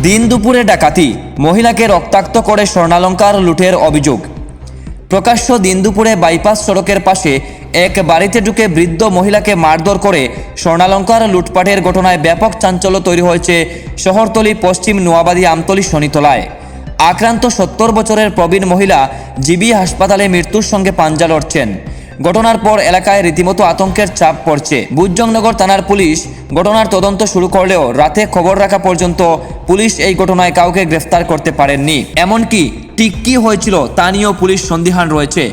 দিন দুপুরে ডাকাতি, মহিলাকে রক্তাক্ত করে স্বর্ণালংকার লুটের অভিযোগ। প্রকাশ্য দিন দুপুরে বাইপাস সড়কের পাশে এক বাড়িতে ঢুকে বৃদ্ধ মহিলাকে মারধর করে স্বর্ণালংকার লুটপাটের ঘটনায় ব্যাপক চাঞ্চল্য তৈরি হয়েছে শহরতলি পশ্চিম নোয়াবাদী আমতলী শনিতলায়। আক্রান্ত 70 বছরের প্রবীণ মহিলা জিবি হাসপাতালে মৃত্যুর সঙ্গে পাঞ্জা লড়ছেন। ঘটনার পর এলাকায় রীতিমতো আতঙ্কের চাপ পড়ছে। বুজজংনগর থানার পুলিশ ঘটনার তদন্ত শুরু করলেও রাতে খবর রাখা পর্যন্ত পুলিশ এই ঘটনায় কাউকে গ্রেফতার করতে পারেননি। এমনকি ঠিক কী হয়েছিল তা নিয়েও পুলিশ সন্দিহান রয়েছে।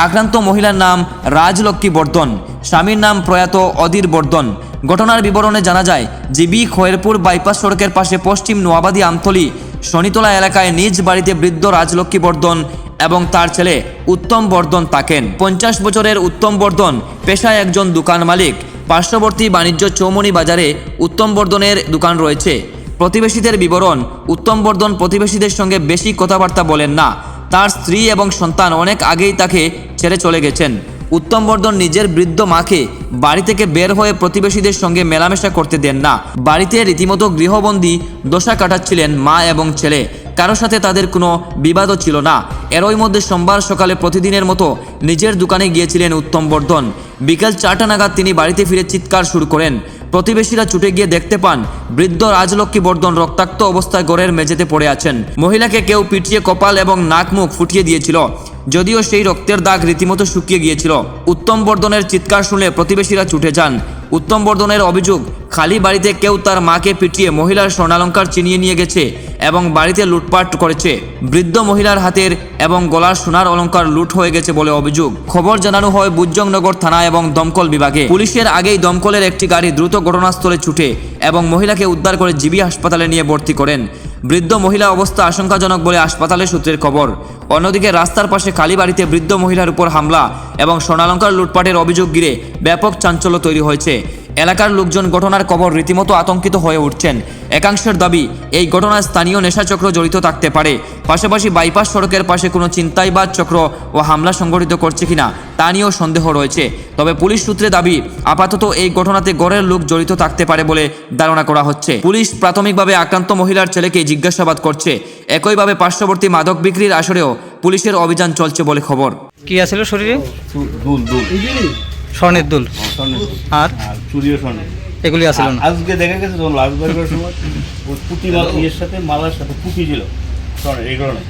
আক্রান্ত মহিলার নাম রাজলক্ষ্মী বর্ধন, স্বামীর নাম প্রয়াত অধীর বর্ধন। ঘটনার বিবরণে জানা যায়, জিবি খয়েরপুর বাইপাস সড়কের পাশে পশ্চিম নোয়াবাদী আমতলী শনিতলা এলাকায় নিজ বাড়িতে বৃদ্ধ রাজলক্ষ্মী বর্ধন এবং তার ছেলে উত্তম বর্ধন থাকেন। 50 বছরের উত্তম বর্ধন পেশায় একজন দোকান মালিক। পার্শ্ববর্তী বাণিজ্য চৌমনি বাজারে উত্তম বর্ধনের দোকান রয়েছে। প্রতিবেশীদের বিবরণ, উত্তম বর্ধন প্রতিবেশীদের সঙ্গে বেশি কথাবার্তা বলেন না। তার স্ত্রী এবং সন্তান অনেক আগেই তাকে ছেড়ে চলে গেছেন। উত্তম বর্ধন নিজের বৃদ্ধ মাকে বাড়ি থেকে বের হয়ে প্রতিবেশীদের সঙ্গে মেলামেশা করতে দেন না। বাড়িতে রীতিমতো গৃহবন্দী দশা কাটাচ্ছিলেন মা এবং ছেলে। কারো সাথে তাদের কোনো বিবাদও ছিল না। এরই মধ্যে সোমবার সকালে প্রতিদিনের মতো নিজের দোকানে গিয়েছিলেন উত্তম বর্ধন। বিকেল 4টা নাগাদ তিনি বাড়িতে ফিরে চিৎকার শুরু করেন। প্রতিবেশীরা ছুটে গিয়ে দেখতে পান বৃদ্ধ রাজলক্ষ্মী বর্ধন রক্তাক্ত অবস্থায় ঘরের মেঝেতে পড়ে আছেন। মহিলাকে কেউ পিটিয়ে কপাল এবং নাক মুখ ফুটিয়ে দিয়েছিল, যদিও সেই রক্তের দাগ রীতিমতো শুকিয়ে গিয়েছিল। উত্তম বর্ধনের চিৎকার শুনে প্রতিবেশীরা ছুটে যান। উত্তম বর্ধনের অভিযোগ, খালি বাড়িতে কেউ তার মাকে পিটিয়ে মহিলার স্বর্ণালংকার ছিনিয়ে নিয়ে গেছে এবং বাড়িতে লুটপাট করেছে। বৃদ্ধ মহিলার হাতের এবং গলার সোনার অলংকার লুট হয়ে গেছে বলে অভিযোগ। খবর জানানো হয় বুজজংনগর থানা এবং দমকল বিভাগে। পুলিশের আগেই দমকলের একটি গাড়ি দ্রুত ঘটনাস্থলে ছুটে এবং মহিলাকে উদ্ধার করে জিবি হাসপাতালে নিয়ে ভর্তি করেন। বৃদ্ধ মহিলা অবস্থা আশঙ্কাজনক বলে হাসপাতালের সূত্রের খবর। অন্যদিকে রাস্তার পাশে খালি বাড়িতে বৃদ্ধ মহিলার উপর হামলা এবং স্বর্ণালংকার লুটপাটের অভিযোগ ঘিরে ব্যাপক চাঞ্চল্য তৈরি হয়েছে। এলাকার লোকজন ঘটনার খবর রীতিমতো আতঙ্কিত হয়ে উঠছেন। একাংশের দাবি, এই ঘটনায় স্থানীয় নেশাচক্র জড়িত থাকতে পারে। পাশাপাশি বাইপাস সড়কের পাশে কোনো ছিনতাইবাজ চক্র ও হামলা সংঘটিত করছে কিনা তা নিয়েও সন্দেহ রয়েছে। তবে পুলিশ সূত্রে দাবি, আপাতত এই ঘটনাতে গড়ের লোক জড়িত থাকতে পারে বলে ধারণা করা হচ্ছে। পুলিশ প্রাথমিকভাবে আক্রান্ত মহিলার ছেলেকে জিজ্ঞাসাবাদ করছে। একইভাবে পার্শ্ববর্তী মাদক বিক্রির আসরেও পুলিশের অভিযান চলছে বলে খবর। কি আছিল শরীরে? দুল স্বর্ণের দুল আর চুরিও স্বর্ণ এগুলি আছিল না। আজকে দেখা গেছে যখন লাশ বের করার সময় ওই পুঁতি ইয়ের সাথে মালার সাথে পুঁতি ছিল স্বর্ণের, এই কারণে